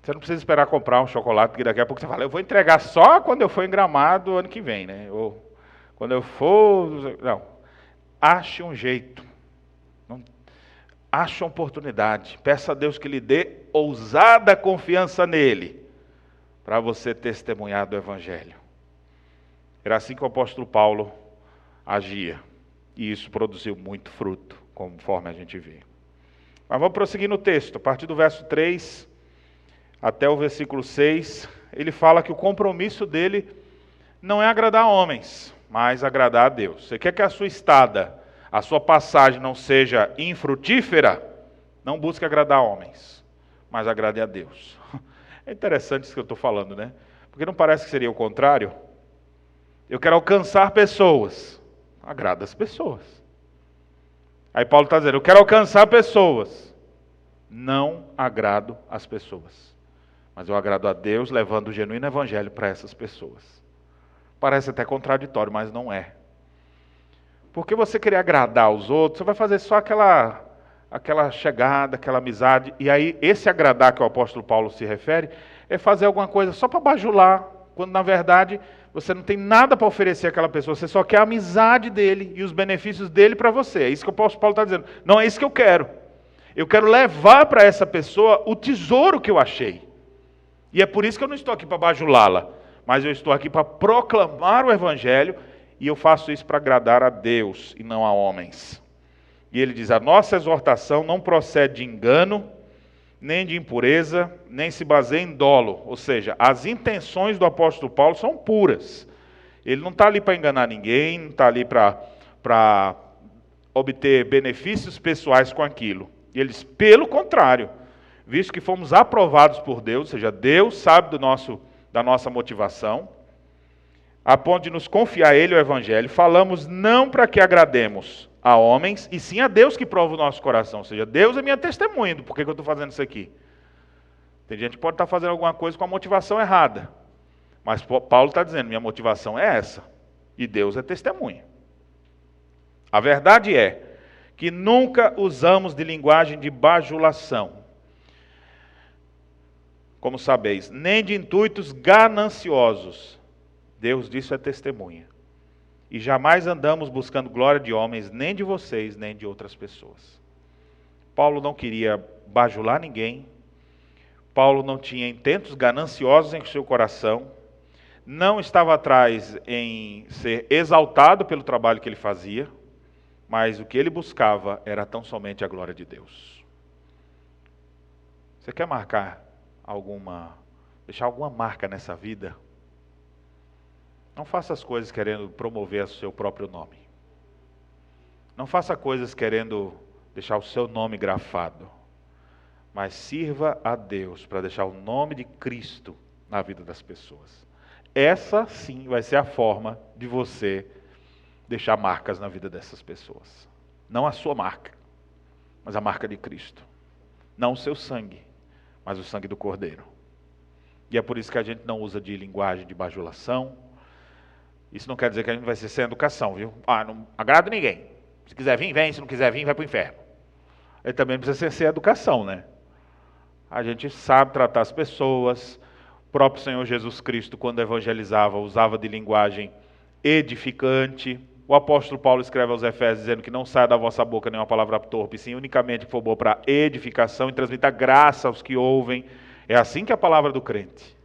Você não precisa esperar comprar um chocolate, que daqui a pouco você fala, eu vou entregar só quando eu for em Gramado ano que vem, né? Ou quando eu for... Não. Ache um jeito. Ache uma oportunidade. Peça a Deus que lhe dê ousada confiança nele, para você testemunhar do Evangelho. Era assim que o apóstolo Paulo agia. E isso produziu muito fruto, conforme a gente vê. Mas vamos prosseguir no texto. A partir do verso 3 até o versículo 6, ele fala que o compromisso dele não é agradar a homens, mas agradar a Deus. Você quer que a sua estada, a sua passagem não seja infrutífera? Não busque agradar a homens, mas agrade a Deus. É interessante isso que eu estou falando, né? Porque não parece que seria o contrário? Eu quero alcançar pessoas. Agrada as pessoas. Aí Paulo está dizendo, eu quero alcançar pessoas. Não agrado as pessoas. Mas eu agrado a Deus levando o genuíno evangelho para essas pessoas. Parece até contraditório, mas não é. Porque você querer agradar os outros, você vai fazer só aquela chegada, aquela amizade. E aí, esse agradar que o apóstolo Paulo se refere, é fazer alguma coisa só para bajular, quando na verdade você não tem nada para oferecer àquela pessoa, você só quer a amizade dele e os benefícios dele para você. É isso que o apóstolo Paulo está dizendo. Não é isso que eu quero. Eu quero levar para essa pessoa o tesouro que eu achei. E é por isso que eu não estou aqui para bajulá-la, mas eu estou aqui para proclamar o evangelho, e eu faço isso para agradar a Deus e não a homens. E ele diz, a nossa exortação não procede de engano, nem de impureza, nem se baseia em dolo. Ou seja, as intenções do apóstolo Paulo são puras. Ele não está ali para enganar ninguém, não está ali para obter benefícios pessoais com aquilo. E ele diz, pelo contrário, visto que fomos aprovados por Deus, ou seja, Deus sabe da nossa motivação, a ponto de nos confiar a Ele o Evangelho, falamos não para que agrademos a homens, e sim a Deus que prova o nosso coração. Ou seja, Deus é minha testemunha do porquê que eu estou fazendo isso aqui. Tem gente que pode estar fazendo alguma coisa com a motivação errada. Mas Paulo está dizendo, minha motivação é essa. E Deus é testemunha. A verdade é que nunca usamos de linguagem de bajulação, como sabeis, nem de intuitos gananciosos. Deus disso é testemunha. E jamais andamos buscando glória de homens, nem de vocês, nem de outras pessoas. Paulo não queria bajular ninguém. Paulo não tinha intentos gananciosos em seu coração. Não estava atrás em ser exaltado pelo trabalho que ele fazia. Mas o que ele buscava era tão somente a glória de Deus. Você quer deixar alguma marca nessa vida? Não faça as coisas querendo promover o seu próprio nome. Não faça coisas querendo deixar o seu nome grafado. Mas sirva a Deus para deixar o nome de Cristo na vida das pessoas. Essa sim vai ser a forma de você deixar marcas na vida dessas pessoas. Não a sua marca, mas a marca de Cristo. Não o seu sangue, mas o sangue do Cordeiro. E é por isso que a gente não usa de linguagem de bajulação. Isso não quer dizer que a gente vai ser sem educação, viu? Não agrada ninguém. Se quiser vir, vem. Se não quiser vir, vai para o inferno. Ele também precisa ser sem educação, né? A gente sabe tratar as pessoas. O próprio Senhor Jesus Cristo, quando evangelizava, usava de linguagem edificante. O apóstolo Paulo escreve aos Efésios dizendo que não saia da vossa boca nenhuma palavra torpe, sim unicamente que for boa para edificação e transmita graça aos que ouvem. É assim que é a palavra do crente.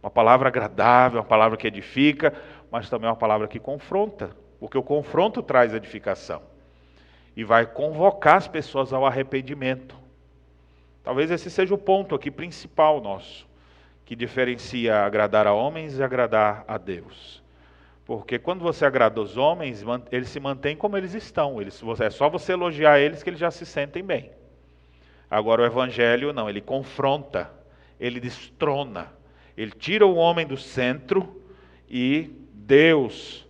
Uma palavra agradável, uma palavra que edifica, mas também uma palavra que confronta, porque o confronto traz edificação. E vai convocar as pessoas ao arrependimento. Talvez esse seja o ponto aqui principal nosso, que diferencia agradar a homens e agradar a Deus. Porque quando você agrada os homens, eles se mantêm como eles estão. É só você elogiar eles que eles já se sentem bem. Agora o Evangelho não, ele confronta, ele destrona, ele tira o homem do centro e Deus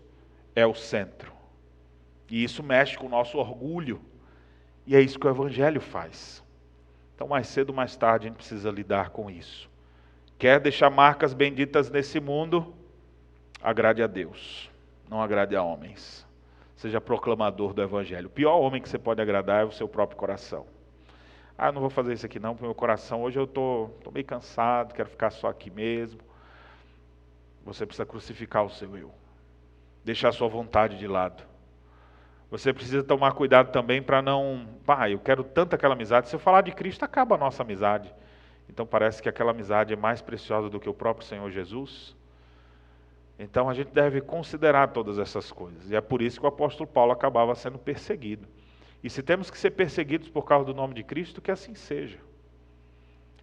é o centro. E isso mexe com o nosso orgulho. E é isso que o Evangelho faz. Então mais cedo ou mais tarde a gente precisa lidar com isso. Quer deixar marcas benditas nesse mundo? Agrade a Deus, não agrade a homens. Seja proclamador do Evangelho. O pior homem que você pode agradar é o seu próprio coração. Não vou fazer isso aqui não, porque o meu coração, hoje eu estou meio cansado, quero ficar só aqui mesmo. Você precisa crucificar o seu eu. Deixar a sua vontade de lado. Você precisa tomar cuidado também para não... eu quero tanto aquela amizade. Se eu falar de Cristo, acaba a nossa amizade. Então parece que aquela amizade é mais preciosa do que o próprio Senhor Jesus. Então a gente deve considerar todas essas coisas. E é por isso que o apóstolo Paulo acabava sendo perseguido. E se temos que ser perseguidos por causa do nome de Cristo, que assim seja.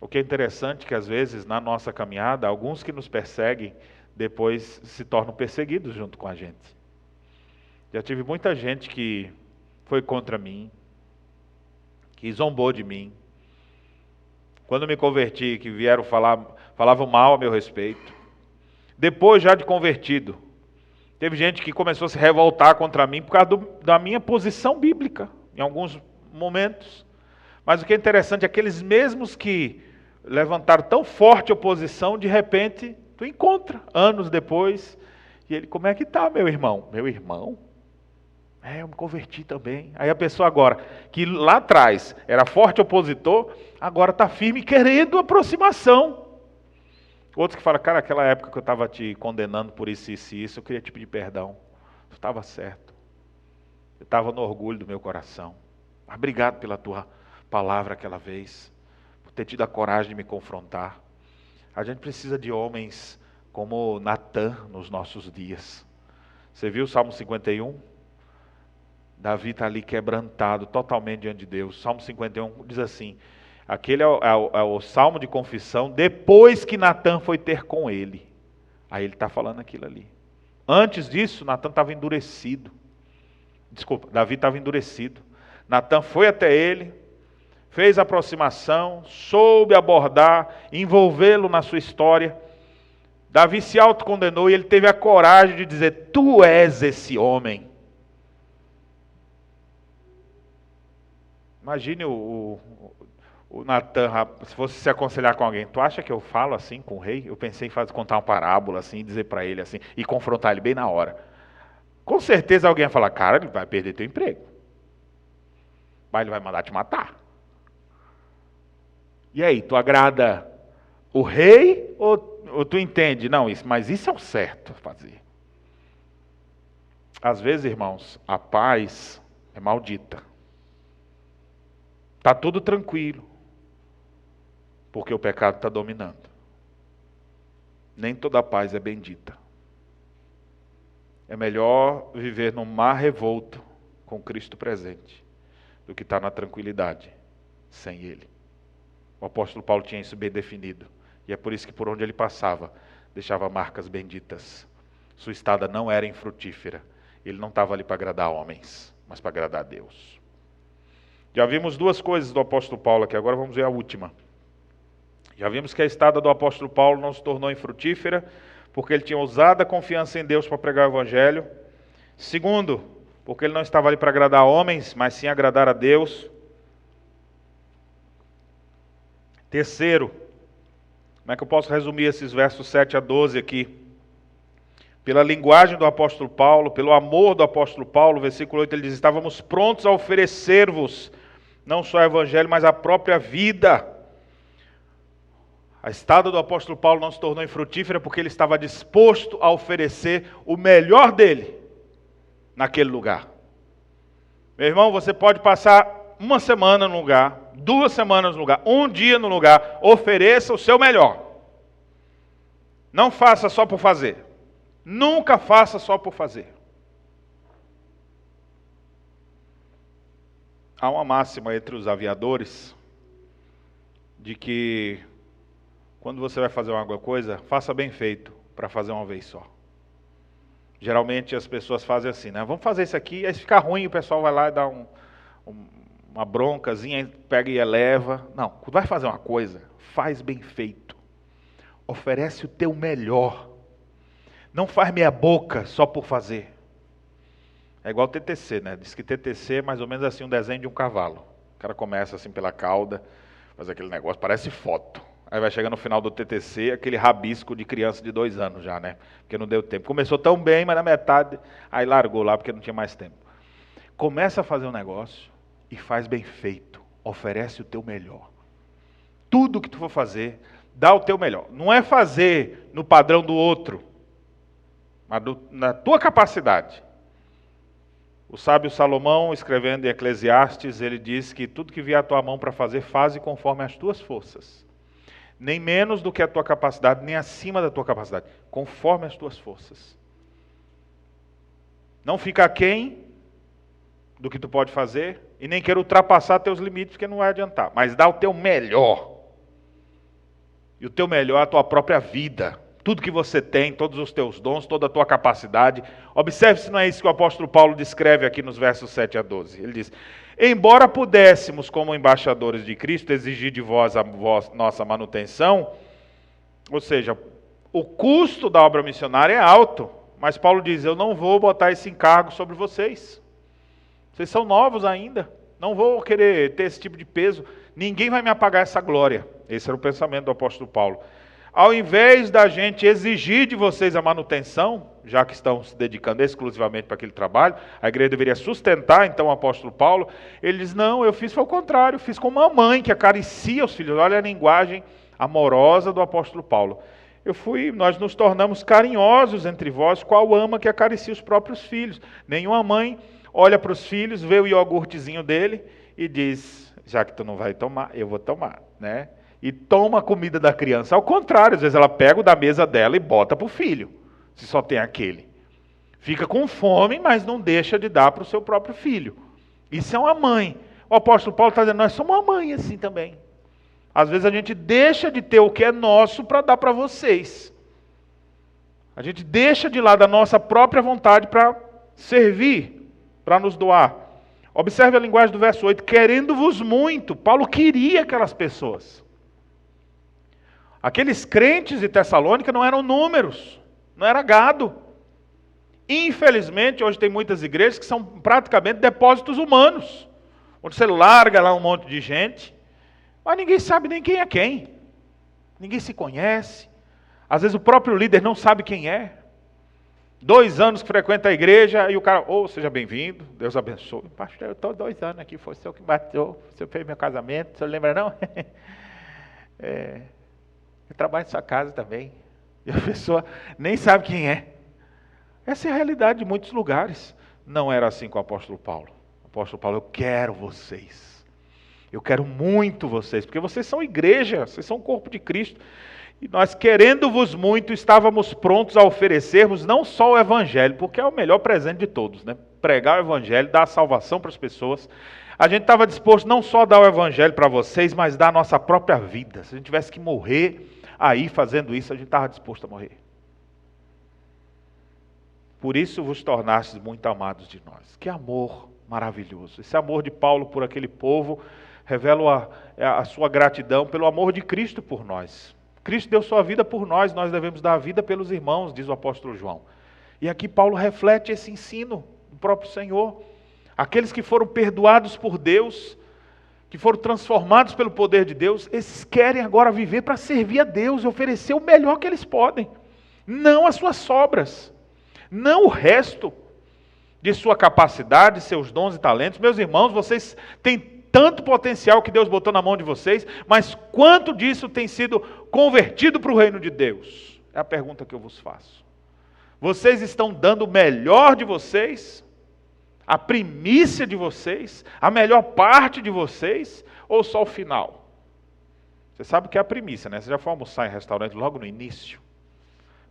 O que é interessante é que às vezes na nossa caminhada, alguns que nos perseguem, depois se tornam perseguidos junto com a gente. Já tive muita gente que foi contra mim, que zombou de mim. Quando me converti, que vieram falavam mal a meu respeito. Depois já de convertido, teve gente que começou a se revoltar contra mim por causa da minha posição bíblica, em alguns momentos. Mas o que é interessante é que aqueles mesmos que levantaram tão forte oposição, de repente, tu encontra, anos depois, e ele, como é que tá, meu irmão? Meu irmão? Eu me converti também. Aí a pessoa agora, que lá atrás era forte opositor, agora está firme querendo aproximação. Outros que falam, cara, aquela época que eu estava te condenando por isso e isso, eu queria te pedir perdão. Tu estava certo. Eu estava no orgulho do meu coração. Mas obrigado pela tua palavra aquela vez, por ter tido a coragem de me confrontar. A gente precisa de homens como Natã nos nossos dias. Você viu o Salmo 51? Davi está ali quebrantado totalmente diante de Deus. Salmo 51 diz assim, aquele é o salmo de confissão depois que Natã foi ter com ele. Aí ele está falando aquilo ali. Antes disso, Natã estava endurecido. Davi estava endurecido. Natã foi até ele, fez a aproximação, soube abordar, envolvê-lo na sua história. Davi se autocondenou e ele teve a coragem de dizer, tu és esse homem. Imagine o Natã, se fosse se aconselhar com alguém, tu acha que eu falo assim com o rei? Eu pensei em contar uma parábola assim, e dizer para ele assim, e confrontar ele bem na hora. Com certeza alguém vai falar, cara, ele vai perder teu emprego. Mas ele vai mandar te matar. E aí, tu agrada o rei ou tu entende? Não, mas isso é o certo a fazer. Às vezes, irmãos, a paz é maldita. Está tudo tranquilo, porque o pecado está dominando. Nem toda paz é bendita. É melhor viver num mar revolto com Cristo presente, do que estar na tranquilidade sem Ele. O apóstolo Paulo tinha isso bem definido, e é por isso que por onde ele passava, deixava marcas benditas. Sua estada não era infrutífera. Ele não estava ali para agradar homens, mas para agradar a Deus. Já vimos duas coisas do apóstolo Paulo aqui, agora vamos ver a última. Já vimos que a estada do apóstolo Paulo não se tornou infrutífera, porque ele tinha ousada confiança em Deus para pregar o evangelho. Segundo, porque ele não estava ali para agradar homens, mas sim agradar a Deus. Terceiro, como é que eu posso resumir esses versos 7 a 12 aqui? Pela linguagem do apóstolo Paulo, pelo amor do apóstolo Paulo, versículo 8, ele diz: estávamos prontos a oferecer-vos, não só o evangelho, mas a própria vida. A estada do apóstolo Paulo não se tornou infrutífera porque ele estava disposto a oferecer o melhor dele naquele lugar. Meu irmão, você pode passar uma semana no lugar, 2 semanas no lugar, um dia no lugar, ofereça o seu melhor. Não faça só por fazer. Nunca faça só por fazer. Há uma máxima entre os aviadores de que quando você vai fazer alguma coisa, faça bem feito para fazer uma vez só. Geralmente as pessoas fazem assim, né? Vamos fazer isso aqui, aí se ficar ruim o pessoal vai lá e dá uma broncazinha, pega e eleva. Não, quando vai fazer uma coisa, faz bem feito. Oferece o teu melhor. Não faz meia boca só por fazer. É igual TTC, né? Diz que TTC é mais ou menos assim um desenho de um cavalo. O cara começa assim pela cauda, faz aquele negócio, parece foto. Aí vai chegar no final do TTC, aquele rabisco de criança de 2 anos já, né? Porque não deu tempo. Começou tão bem, mas na metade, aí largou lá porque não tinha mais tempo. Começa a fazer um negócio e faz bem feito. Oferece o teu melhor. Tudo que tu for fazer, dá o teu melhor. Não é fazer no padrão do outro, mas na tua capacidade. O sábio Salomão, escrevendo em Eclesiastes, ele diz que tudo que vier à tua mão para fazer, faze conforme as tuas forças. Nem menos do que a tua capacidade, nem acima da tua capacidade, conforme as tuas forças. Não fica aquém do que tu pode fazer, e nem queira ultrapassar teus limites, porque não vai adiantar. Mas dá o teu melhor. E o teu melhor é a tua própria vida. Tudo que você tem, todos os teus dons, toda a tua capacidade. Observe se não é isso que o apóstolo Paulo descreve aqui nos versos 7 a 12. Ele diz: embora pudéssemos, como embaixadores de Cristo, exigir de vós a nossa manutenção, ou seja, o custo da obra missionária é alto, mas Paulo diz: eu não vou botar esse encargo sobre vocês. Vocês são novos ainda, não vou querer ter esse tipo de peso, ninguém vai me apagar essa glória. Esse era o pensamento do apóstolo Paulo. Ao invés da gente exigir de vocês a manutenção, já que estão se dedicando exclusivamente para aquele trabalho, a igreja deveria sustentar então o apóstolo Paulo. Ele diz: não, eu fiz foi o contrário, fiz como uma mãe que acaricia os filhos. Olha a linguagem amorosa do apóstolo Paulo. Nós nos tornamos carinhosos entre vós, qual ama que acaricia os próprios filhos. Nenhuma mãe olha para os filhos, vê o iogurtezinho dele e diz: já que tu não vai tomar, eu vou tomar, né? E toma a comida da criança. Ao contrário, às vezes ela pega o da mesa dela e bota para o filho, se só tem aquele. Fica com fome, mas não deixa de dar para o seu próprio filho. Isso é uma mãe. O apóstolo Paulo está dizendo: nós somos uma mãe assim também. Às vezes a gente deixa de ter o que é nosso para dar para vocês. A gente deixa de lado a nossa própria vontade para servir, para nos doar. Observe a linguagem do verso 8. Querendo-vos muito. Paulo queria aquelas pessoas. Aqueles crentes de Tessalônica não eram números, não era gado. Infelizmente, hoje tem muitas igrejas que são praticamente depósitos humanos, onde você larga lá um monte de gente, mas ninguém sabe nem quem é quem. Ninguém se conhece. Às vezes o próprio líder não sabe quem é. 2 anos que frequenta a igreja e o cara: seja bem-vindo, Deus abençoe. Pastor, eu estou 2 anos aqui, foi o senhor que bateu, o senhor fez meu casamento, o senhor lembra não? Eu trabalho em sua casa também. E a pessoa nem sabe quem é. Essa é a realidade de muitos lugares. Não era assim com o apóstolo Paulo. O apóstolo Paulo: eu quero vocês. Eu quero muito vocês, porque vocês são igreja, vocês são o corpo de Cristo. E nós, querendo-vos muito, estávamos prontos a oferecermos não só o evangelho, porque é o melhor presente de todos, né? Pregar o evangelho, dar a salvação para as pessoas. A gente estava disposto não só a dar o evangelho para vocês, mas dar a nossa própria vida. Se a gente tivesse que morrer aí fazendo isso, a gente estava disposto a morrer. Por isso vos tornastes muito amados de nós. Que amor maravilhoso. Esse amor de Paulo por aquele povo revela a sua gratidão pelo amor de Cristo por nós. Cristo deu sua vida por nós, nós devemos dar a vida pelos irmãos, diz o apóstolo João. E aqui Paulo reflete esse ensino do próprio Senhor. Aqueles que foram perdoados por Deus, que foram transformados pelo poder de Deus, esses querem agora viver para servir a Deus e oferecer o melhor que eles podem. Não as suas sobras, não o resto de sua capacidade, seus dons e talentos. Meus irmãos, vocês têm tanto potencial que Deus botou na mão de vocês, mas quanto disso tem sido convertido para o reino de Deus? É a pergunta que eu vos faço. Vocês estão dando o melhor de vocês, a primícia de vocês, a melhor parte de vocês, ou só o final? Você sabe o que é a primícia, né? Você já foi almoçar em restaurante logo no início?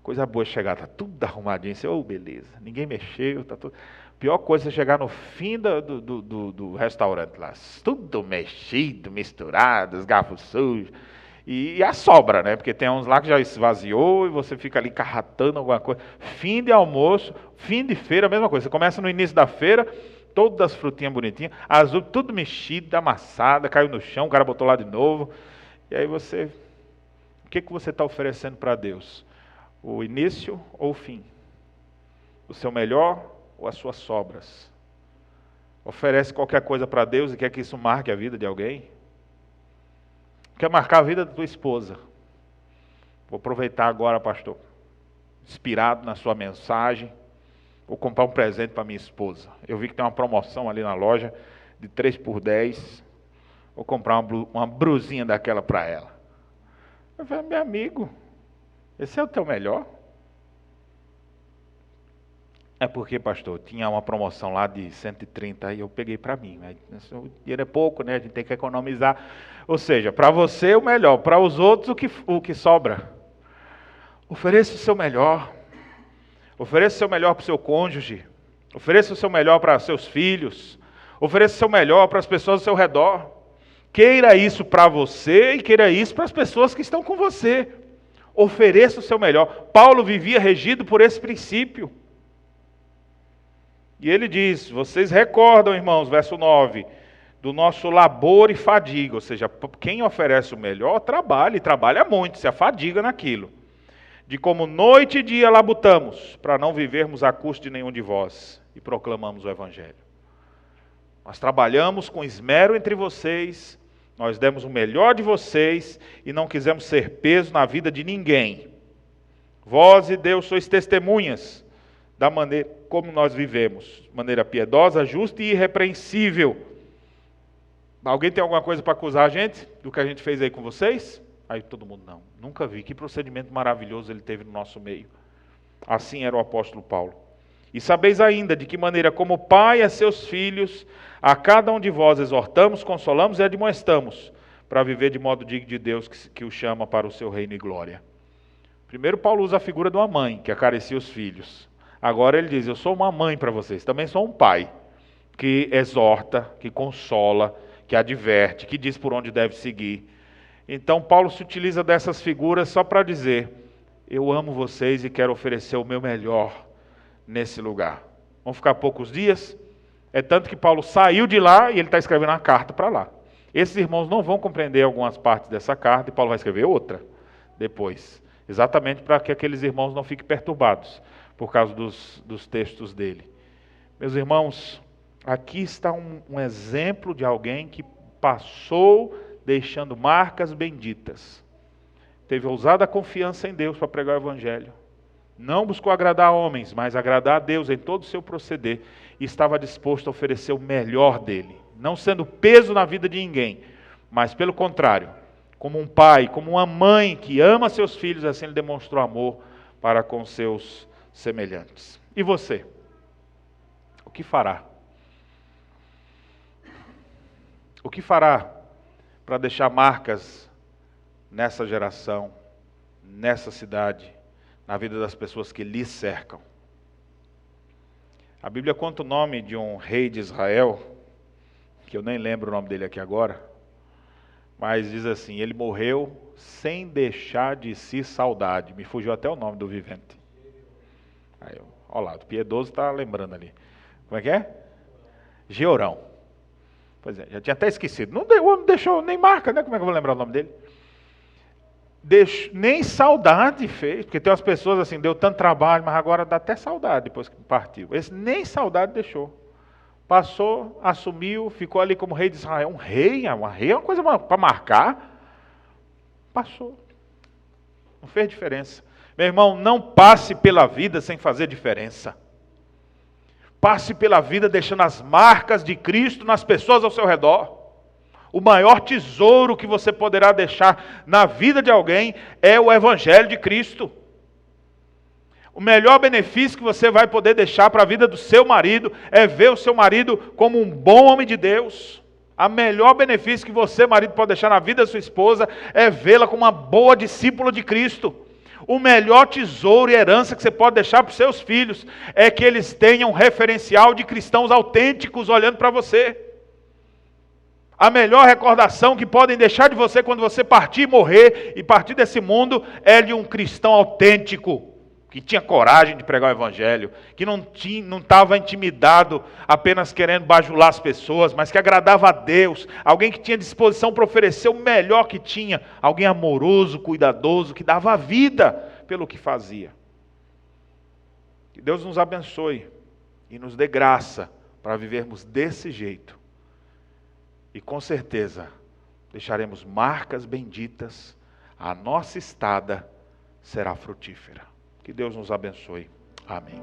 Coisa boa chegar, está tudo arrumadinho, você, oh, beleza, ninguém mexeu, está tudo... Pior coisa é chegar no fim do restaurante lá, tudo mexido, misturado, os garfos sujos, e a sobra, né? Porque tem uns lá que já esvaziou e você fica ali carratando alguma coisa. Fim de almoço, fim de feira, a mesma coisa. Você começa no início da feira, todas as frutinhas bonitinhas, azul, tudo mexido, amassada, caiu no chão, o cara botou lá de novo. E aí você, o que você está oferecendo para Deus? O início ou o fim? O seu melhor ou as suas sobras? Oferece qualquer coisa para Deus e quer que isso marque a vida de alguém? Quer marcar a vida da tua esposa? Vou aproveitar agora, pastor, inspirado na sua mensagem, vou comprar um presente para minha esposa. Eu vi que tem uma promoção ali na loja de 3 por 10. Vou comprar uma brusinha daquela para ela. Eu falei, meu amigo, esse é o teu melhor? É porque, pastor, tinha uma promoção lá de 130 e eu peguei para mim. Né? O dinheiro é pouco, né? A gente tem que economizar. Ou seja, para você o melhor, para os outros o que sobra. Ofereça o seu melhor. Ofereça o seu melhor para o seu cônjuge. Ofereça o seu melhor para seus filhos. Ofereça o seu melhor para as pessoas ao seu redor. Queira isso para você e queira isso para as pessoas que estão com você. Ofereça o seu melhor. Paulo vivia regido por esse princípio. E ele diz, vocês recordam, irmãos, verso 9, do nosso labor e fadiga, ou seja, quem oferece o melhor, trabalha muito, se afadiga naquilo. De como noite e dia labutamos, para não vivermos a custo de nenhum de vós, e proclamamos o Evangelho. Nós trabalhamos com esmero entre vocês, nós demos o melhor de vocês, e não quisemos ser peso na vida de ninguém. Vós e Deus sois testemunhas da maneira como nós vivemos, de maneira piedosa, justa e irrepreensível. Alguém tem alguma coisa para acusar a gente do que a gente fez aí com vocês? Aí todo mundo, não, nunca vi, que procedimento maravilhoso ele teve no nosso meio. Assim era o apóstolo Paulo. E sabeis ainda de que maneira como pai a seus filhos, a cada um de vós exortamos, consolamos e admoestamos, para viver de modo digno de Deus que o chama para o seu reino e glória. Primeiro Paulo usa a figura de uma mãe que acaricia os filhos. Agora ele diz, eu sou uma mãe para vocês, também sou um pai, que exorta, que consola, que adverte, que diz por onde deve seguir. Então Paulo se utiliza dessas figuras só para dizer, eu amo vocês e quero oferecer o meu melhor nesse lugar. Vão ficar poucos dias, é tanto que Paulo saiu de lá e ele está escrevendo uma carta para lá. Esses irmãos não vão compreender algumas partes dessa carta e Paulo vai escrever outra depois, exatamente para que aqueles irmãos não fiquem perturbados por causa dos textos dele. Meus irmãos, aqui está um exemplo de alguém que passou deixando marcas benditas. Teve ousada confiança em Deus para pregar o Evangelho. Não buscou agradar homens, mas agradar a Deus em todo o seu proceder. E estava disposto a oferecer o melhor dele. Não sendo peso na vida de ninguém, mas pelo contrário, como um pai, como uma mãe que ama seus filhos, assim ele demonstrou amor para com seus semelhantes. E você? O que fará? O que fará para deixar marcas nessa geração, nessa cidade, na vida das pessoas que lhe cercam? A Bíblia conta o nome de um rei de Israel, que eu nem lembro o nome dele aqui agora, mas diz assim, ele morreu sem deixar de si saudade. Me fugiu até o nome do vivente. Aí, olha lá, o piedoso está lembrando ali. Como é que é? Georão. Pois é, já tinha até esquecido. Não deixou nem marca, né? Como é que eu vou lembrar o nome dele? Nem saudade fez, porque tem umas pessoas assim, deu tanto trabalho, mas agora dá até saudade depois que partiu. Esse nem saudade deixou. Passou, assumiu, ficou ali como rei de Israel. Um rei é uma coisa para marcar. Passou. Não fez diferença. Meu irmão, não passe pela vida sem fazer diferença. Passe pela vida deixando as marcas de Cristo nas pessoas ao seu redor. O maior tesouro que você poderá deixar na vida de alguém é o Evangelho de Cristo. O melhor benefício que você vai poder deixar para a vida do seu marido é ver o seu marido como um bom homem de Deus. O melhor benefício que você, marido, pode deixar na vida da sua esposa é vê-la como uma boa discípula de Cristo. O melhor tesouro e herança que você pode deixar para os seus filhos é que eles tenham um referencial de cristãos autênticos olhando para você. A melhor recordação que podem deixar de você quando você partir e morrer e partir desse mundo é de um cristão autêntico, que tinha coragem de pregar o Evangelho, que não estava intimidado apenas querendo bajular as pessoas, mas que agradava a Deus, alguém que tinha disposição para oferecer o melhor que tinha, alguém amoroso, cuidadoso, que dava a vida pelo que fazia. Que Deus nos abençoe e nos dê graça para vivermos desse jeito. E com certeza deixaremos marcas benditas, a nossa estada será frutífera. Que Deus nos abençoe. Amém.